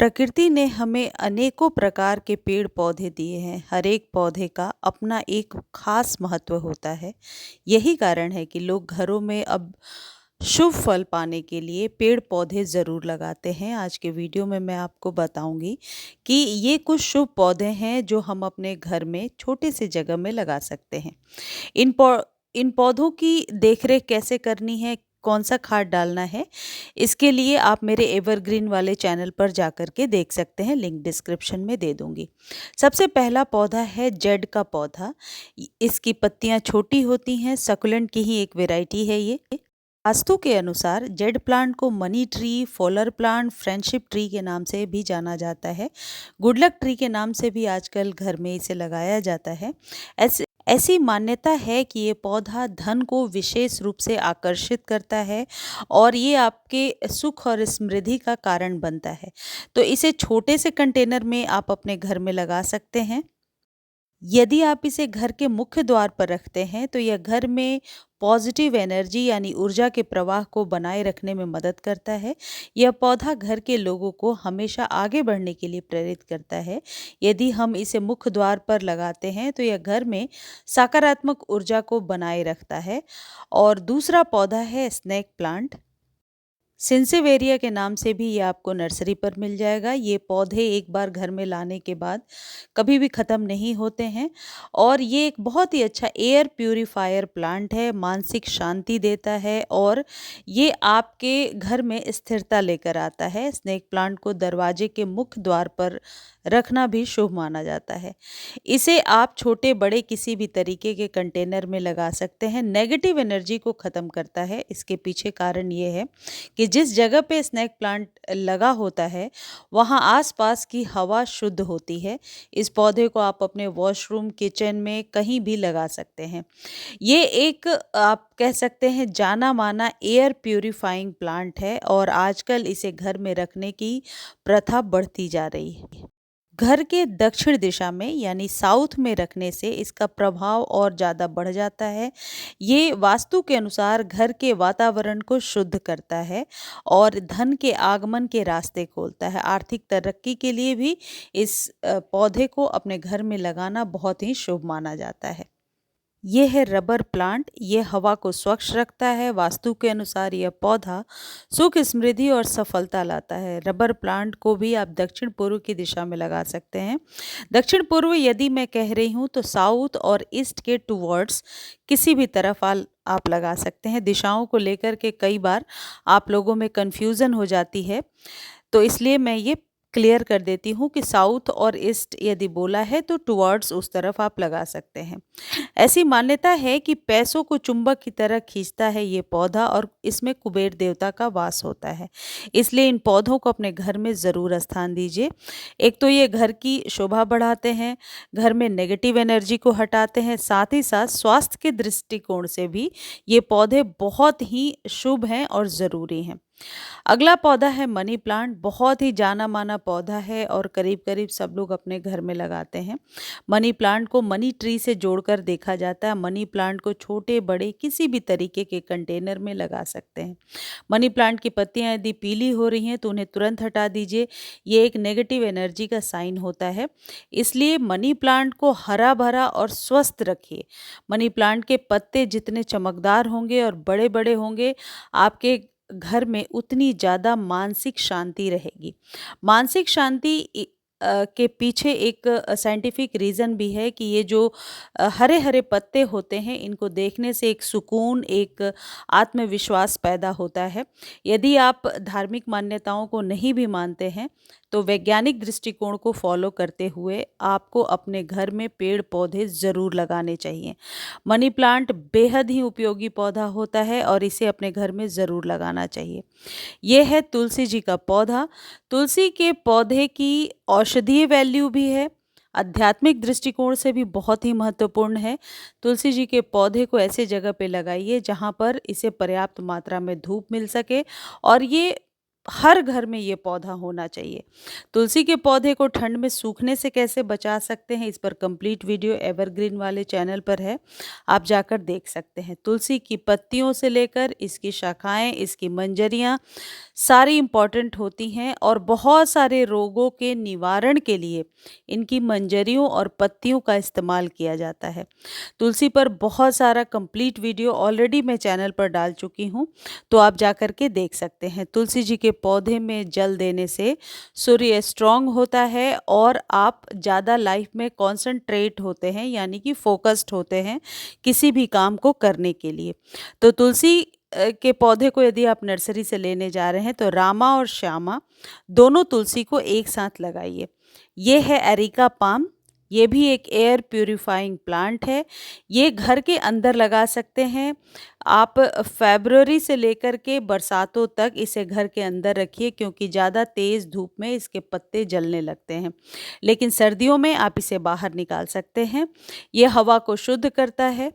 प्रकृति ने हमें अनेकों प्रकार के पेड़ पौधे दिए हैं। हर एक पौधे का अपना एक खास महत्व होता है। यही कारण है कि लोग घरों में अब शुभ फल पाने के लिए पेड़ पौधे ज़रूर लगाते हैं। आज के वीडियो में मैं आपको बताऊंगी कि ये कुछ शुभ पौधे हैं जो हम अपने घर में छोटे से जगह में लगा सकते हैं। इन पौ इन पौधों की देखरेख कैसे करनी है, कौन-सा खाद डालना है, इसके लिए आप मेरे एवरग्रीन वाले चैनल पर जाकर के देख सकते हैं, लिंक डिस्क्रिप्शन में दे दूँगी। सबसे पहला पौधा है जेड का पौधा। इसकी पत्तियाँ छोटी होती हैं, सक्युलेंट की ही एक वैरायटी है ये। वास्तु के अनुसार जेड प्लांट को money tree, dollar plant, friendship tree के नाम से भी जाना जाता है। गुड लक ट्री के नाम से भी आजकल घर में इसे लगाया जाता है। ऐसी मान्यता है कि ये पौधा धन को विशेष रूप से आकर्षित करता है और ये आपके सुख और समृद्धि का कारण बनता है। तो इसे छोटे से कंटेनर में आप अपने घर में लगा सकते हैं। यदि आप इसे घर के मुख्य द्वार पर रखते हैं तो यह घर में पॉजिटिव एनर्जी यानी ऊर्जा के प्रवाह को बनाए रखने में मदद करता है। यह पौधा घर के लोगों को हमेशा आगे बढ़ने के लिए प्रेरित करता है। यदि हम इसे मुख्य द्वार पर लगाते हैं तो यह घर में सकारात्मक ऊर्जा को बनाए रखता है। और दूसरा पौधा है स्नेक प्लांट। सिंसेवेरिया के नाम से भी ये आपको नर्सरी पर मिल जाएगा। ये पौधे एक बार घर में लाने के बाद कभी भी ख़त्म नहीं होते हैं और ये एक बहुत ही अच्छा एयर प्यूरीफायर प्लांट है, मानसिक शांति देता है और ये आपके घर में स्थिरता लेकर आता है। स्नेक प्लांट को दरवाजे के मुख्य द्वार पर रखना भी शुभ माना जाता है। इसे आप छोटे बड़े किसी भी तरीके के कंटेनर में लगा सकते हैं। नेगेटिव एनर्जी को ख़त्म करता है। इसके पीछे कारण ये है कि जिस जगह पे स्नेक प्लांट लगा होता है वहाँ आसपास की हवा शुद्ध होती है। इस पौधे को आप अपने वॉशरूम, किचन में कहीं भी लगा सकते हैं। ये एक आप कह सकते हैं जाना माना एयर प्यूरिफाइंग प्लांट है और आजकल इसे घर में रखने की प्रथा बढ़ती जा रही है। घर के दक्षिण दिशा में यानी साउथ में रखने से इसका प्रभाव और ज़्यादा बढ़ जाता है। ये वास्तु के अनुसार घर के वातावरण को शुद्ध करता है और धन के आगमन के रास्ते खोलता है। आर्थिक तरक्की के लिए भी इस पौधे को अपने घर में लगाना बहुत ही शुभ माना जाता है। ये है रबर प्लांट। ये हवा को स्वच्छ रखता है। वास्तु के अनुसार यह पौधा सुख, समृद्धि और सफलता लाता है। रबर प्लांट को भी आप दक्षिण पूर्व की दिशा में लगा सकते हैं। दक्षिण पूर्व यदि मैं कह रही हूँ तो साउथ और ईस्ट के टूवर्ड्स किसी भी तरफ आप लगा सकते हैं। दिशाओं को लेकर के कई बार आप लोगों में कन्फ्यूज़न हो जाती है, तो इसलिए मैं ये क्लियर कर देती हूँ कि साउथ और ईस्ट यदि बोला है तो टुवर्ड्स उस तरफ आप लगा सकते हैं। ऐसी मान्यता है कि पैसों को चुंबक की तरह खींचता है ये पौधा और इसमें कुबेर देवता का वास होता है। इसलिए इन पौधों को अपने घर में ज़रूर स्थान दीजिए। एक तो ये घर की शोभा बढ़ाते हैं, घर में नेगेटिव एनर्जी को हटाते हैं, साथ ही साथ स्वास्थ्य के दृष्टिकोण से भी ये पौधे बहुत ही शुभ हैं और ज़रूरी हैं। अगला पौधा है मनी प्लांट। बहुत ही जाना माना पौधा है और करीब करीब सब लोग अपने घर में लगाते हैं। मनी प्लांट को मनी ट्री से जोड़कर देखा जाता है। मनी प्लांट को छोटे बड़े किसी भी तरीके के कंटेनर में लगा सकते हैं। मनी प्लांट की पत्तियां यदि पीली हो रही हैं तो उन्हें तुरंत हटा दीजिए। ये एक नेगेटिव एनर्जी का साइन होता है। इसलिए मनी प्लांट को हरा भरा और स्वस्थ रखिए। मनी प्लांट के पत्ते जितने चमकदार होंगे और बड़े बड़े होंगे, आपके घर में उतनी ज़्यादा मानसिक शांति रहेगी। मानसिक शांति के पीछे एक साइंटिफिक रीज़न भी है कि ये जो हरे हरे पत्ते होते हैं इनको देखने से एक सुकून, एक आत्मविश्वास पैदा होता है। यदि आप धार्मिक मान्यताओं को नहीं भी मानते हैं तो वैज्ञानिक दृष्टिकोण को फॉलो करते हुए आपको अपने घर में पेड़ पौधे ज़रूर लगाने चाहिए। मनी प्लांट बेहद ही उपयोगी पौधा होता है और इसे अपने घर में ज़रूर लगाना चाहिए। ये है तुलसी जी का पौधा। तुलसी के पौधे की औषधीय वैल्यू भी है, आध्यात्मिक दृष्टिकोण से भी बहुत ही महत्वपूर्ण है। तुलसी जी के पौधे को ऐसे जगह पे लगाइए जहाँ पर इसे पर्याप्त मात्रा में धूप मिल सके और ये हर घर में ये पौधा होना चाहिए। तुलसी के पौधे को ठंड में सूखने से कैसे बचा सकते हैं, इस पर कंप्लीट वीडियो एवरग्रीन वाले चैनल पर है, आप जाकर देख सकते हैं। तुलसी की पत्तियों से लेकर इसकी शाखाएं, इसकी मंजरियां सारी इम्पॉर्टेंट होती हैं और बहुत सारे रोगों के निवारण के लिए इनकी मंजरियों और पत्तियों का इस्तेमाल किया जाता है। तुलसी पर बहुत सारा कंप्लीट वीडियो ऑलरेडी मैं चैनल पर डाल चुकी हूँ, तो आप जाकर के देख सकते हैं। तुलसी जी के पौधे में जल देने से सूर्य स्ट्रांग होता है और आप ज़्यादा लाइफ में कॉन्सेंट्रेट होते हैं, यानी कि फोकस्ड होते हैं किसी भी काम को करने के लिए। तो तुलसी के पौधे को यदि आप नर्सरी से लेने जा रहे हैं तो रामा और श्यामा दोनों तुलसी को एक साथ लगाइए। ये है एरिका पाम, ये भी एक एयर प्यूरिफाइंग प्लांट है। ये घर के अंदर लगा सकते हैं आप। फरवरी से लेकर के बरसातों तक इसे घर के अंदर रखिए, क्योंकि ज़्यादा तेज़ धूप में इसके पत्ते जलने लगते हैं। लेकिन सर्दियों में आप इसे बाहर निकाल सकते हैं। ये हवा को शुद्ध करता है।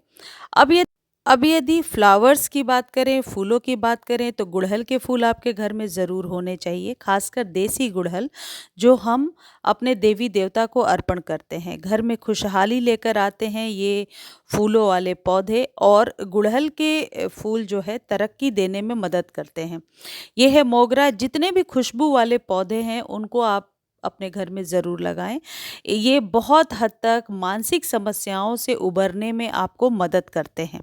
अब ये अब यदि फ्लावर्स की बात करें, फूलों की बात करें, तो गुड़हल के फूल आपके घर में ज़रूर होने चाहिए, खासकर देसी गुड़हल जो हम अपने देवी देवता को अर्पण करते हैं। घर में खुशहाली लेकर आते हैं ये फूलों वाले पौधे, और गुड़हल के फूल जो है तरक्की देने में मदद करते हैं। ये है मोगरा। जितने भी खुशबू वाले पौधे हैं उनको आप अपने घर में ज़रूर लगाएं। ये बहुत हद तक मानसिक समस्याओं से उबरने में आपको मदद करते हैं।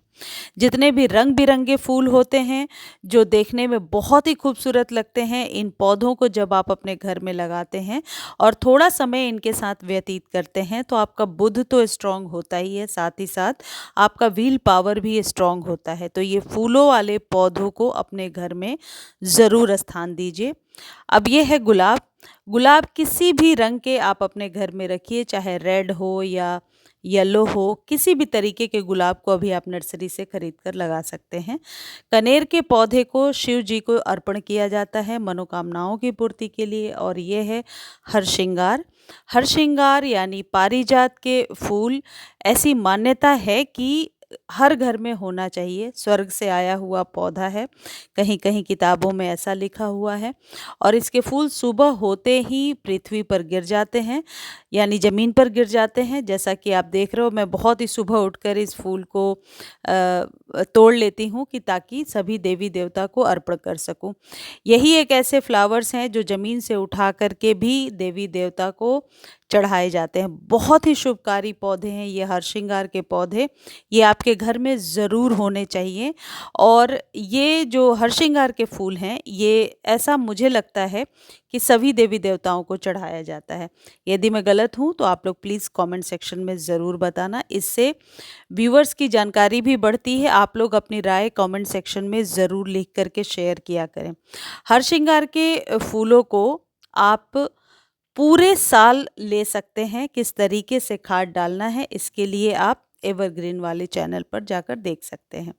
जितने भी रंग बिरंगे फूल होते हैं जो देखने में बहुत ही खूबसूरत लगते हैं, इन पौधों को जब आप अपने घर में लगाते हैं और थोड़ा समय इनके साथ व्यतीत करते हैं तो आपका बुद्ध तो स्ट्रांग होता ही है, साथ ही साथ आपका व्हील पावर भी स्ट्रांग होता है। तो ये फूलों वाले पौधों को अपने घर में ज़रूर स्थान दीजिए। अब ये है गुलाब। गुलाब किसी भी रंग के आप अपने घर में रखिए, चाहे रेड हो या येलो हो, किसी भी तरीके के गुलाब को अभी आप नर्सरी से खरीद कर लगा सकते हैं। कनेर के पौधे को शिव जी को अर्पण किया जाता है मनोकामनाओं की पूर्ति के लिए, और ये है हरश्रृंगार। हरश्रृंगार यानी पारिजात के फूल, ऐसी मान्यता है कि हर घर में होना चाहिए। स्वर्ग से आया हुआ पौधा है, कहीं कहीं किताबों में ऐसा लिखा हुआ है। और इसके फूल सुबह होते ही पृथ्वी पर गिर जाते हैं, यानी ज़मीन पर गिर जाते हैं। जैसा कि आप देख रहे हो, मैं बहुत ही सुबह उठकर इस फूल को तोड़ लेती हूँ कि ताकि सभी देवी देवता को अर्पण कर सकूँ। यही एक ऐसे फ्लावर्स हैं जो ज़मीन से उठा करके भी देवी देवता को चढ़ाए जाते हैं। बहुत ही शुभकारी पौधे हैं ये हरश्रृंगार के पौधे, ये आपके घर में ज़रूर होने चाहिए। और ये जो हरश्रृंगार के फूल हैं, ये ऐसा मुझे लगता है कि सभी देवी देवताओं को चढ़ाया जाता है। यदि मैं गलत हूँ तो आप लोग प्लीज़ कमेंट सेक्शन में ज़रूर बताना, इससे व्यूअर्स की जानकारी भी बढ़ती है। आप लोग अपनी राय कमेंट सेक्शन में ज़रूर लिख करके शेयर किया करें। हरश्रृंगार के फूलों को आप पूरे साल ले सकते हैं। किस तरीके से खाद डालना है, इसके लिए आप एवरग्रीन वाले चैनल पर जाकर देख सकते हैं।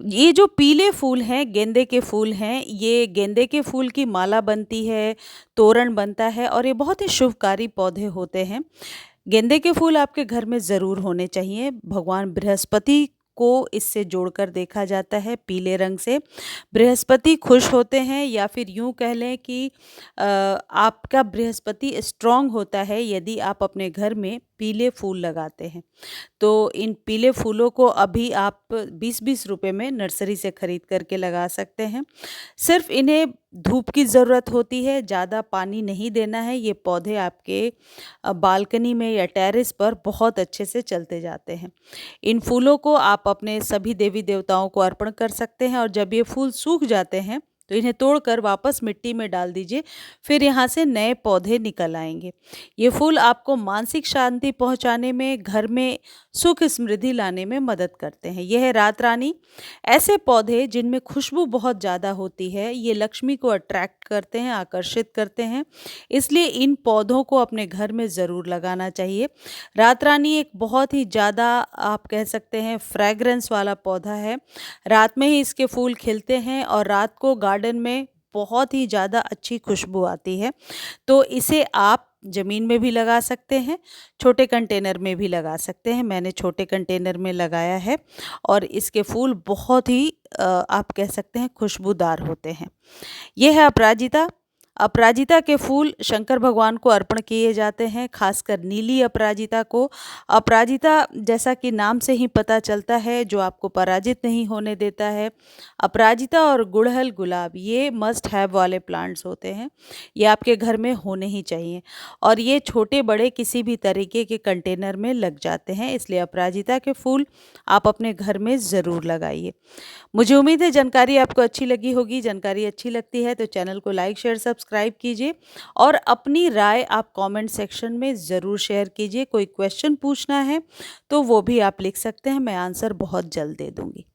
ये जो पीले फूल हैं, गेंदे के फूल हैं, ये गेंदे के फूल की माला बनती है, तोरण बनता है, और ये बहुत ही शुभकारी पौधे होते हैं। गेंदे के फूल आपके घर में ज़रूर होने चाहिए। भगवान बृहस्पति को इससे जोड़कर देखा जाता है, पीले रंग से बृहस्पति खुश होते हैं, या फिर यूं कह लें कि आपका बृहस्पति स्ट्रांग होता है यदि आप अपने घर में पीले फूल लगाते हैं। तो इन पीले फूलों को अभी आप 20-20 रुपए में नर्सरी से खरीद करके लगा सकते हैं। सिर्फ इन्हें धूप की ज़रूरत होती है, ज़्यादा पानी नहीं देना है। ये पौधे आपके बालकनी में या टेरेस पर बहुत अच्छे से चलते जाते हैं। इन फूलों को आप अपने सभी देवी देवताओं को अर्पण कर सकते हैं, और जब ये फूल सूख जाते हैं तो इन्हें तोड़कर वापस मिट्टी में डाल दीजिए, फिर यहाँ से नए पौधे निकल आएंगे। ये फूल आपको मानसिक शांति पहुँचाने में, घर में सुख समृद्धि लाने में मदद करते हैं। यह है रात रानी। ऐसे पौधे जिनमें खुशबू बहुत ज़्यादा होती है, ये लक्ष्मी को अट्रैक्ट करते हैं, आकर्षित करते हैं, इसलिए इन पौधों को अपने घर में ज़रूर लगाना चाहिए। रात रानी एक बहुत ही ज़्यादा, आप कह सकते हैं, फ्रेगरेंस वाला पौधा है। रात में ही इसके फूल खिलते हैं और रात को गार्डन में बहुत ही ज़्यादा अच्छी खुशबू आती है। तो इसे आप ज़मीन में भी लगा सकते हैं, छोटे कंटेनर में भी लगा सकते हैं। मैंने छोटे कंटेनर में लगाया है और इसके फूल बहुत ही आप कह सकते हैं खुशबूदार होते हैं। ये है अपराजिता। अपराजिता के फूल शंकर भगवान को अर्पण किए जाते हैं, खासकर नीली अपराजिता को। अपराजिता जैसा कि नाम से ही पता चलता है, जो आपको पराजित नहीं होने देता है। अपराजिता और गुड़हल गुलाब ये मस्ट हैव वाले प्लांट्स होते हैं, ये आपके घर में होने ही चाहिए और ये छोटे बड़े किसी भी तरीके के कंटेनर में लग जाते हैं, इसलिए अपराजिता के फूल आप अपने घर में ज़रूर लगाइए। मुझे उम्मीद है जानकारी आपको अच्छी लगी होगी। जानकारी अच्छी लगती है तो चैनल को लाइक शेयर सब्सक्राइब कीजिए और अपनी राय आप कमेंट सेक्शन में ज़रूर शेयर कीजिए। कोई क्वेश्चन पूछना है तो वो भी आप लिख सकते हैं, मैं आंसर बहुत जल्द दे दूँगी।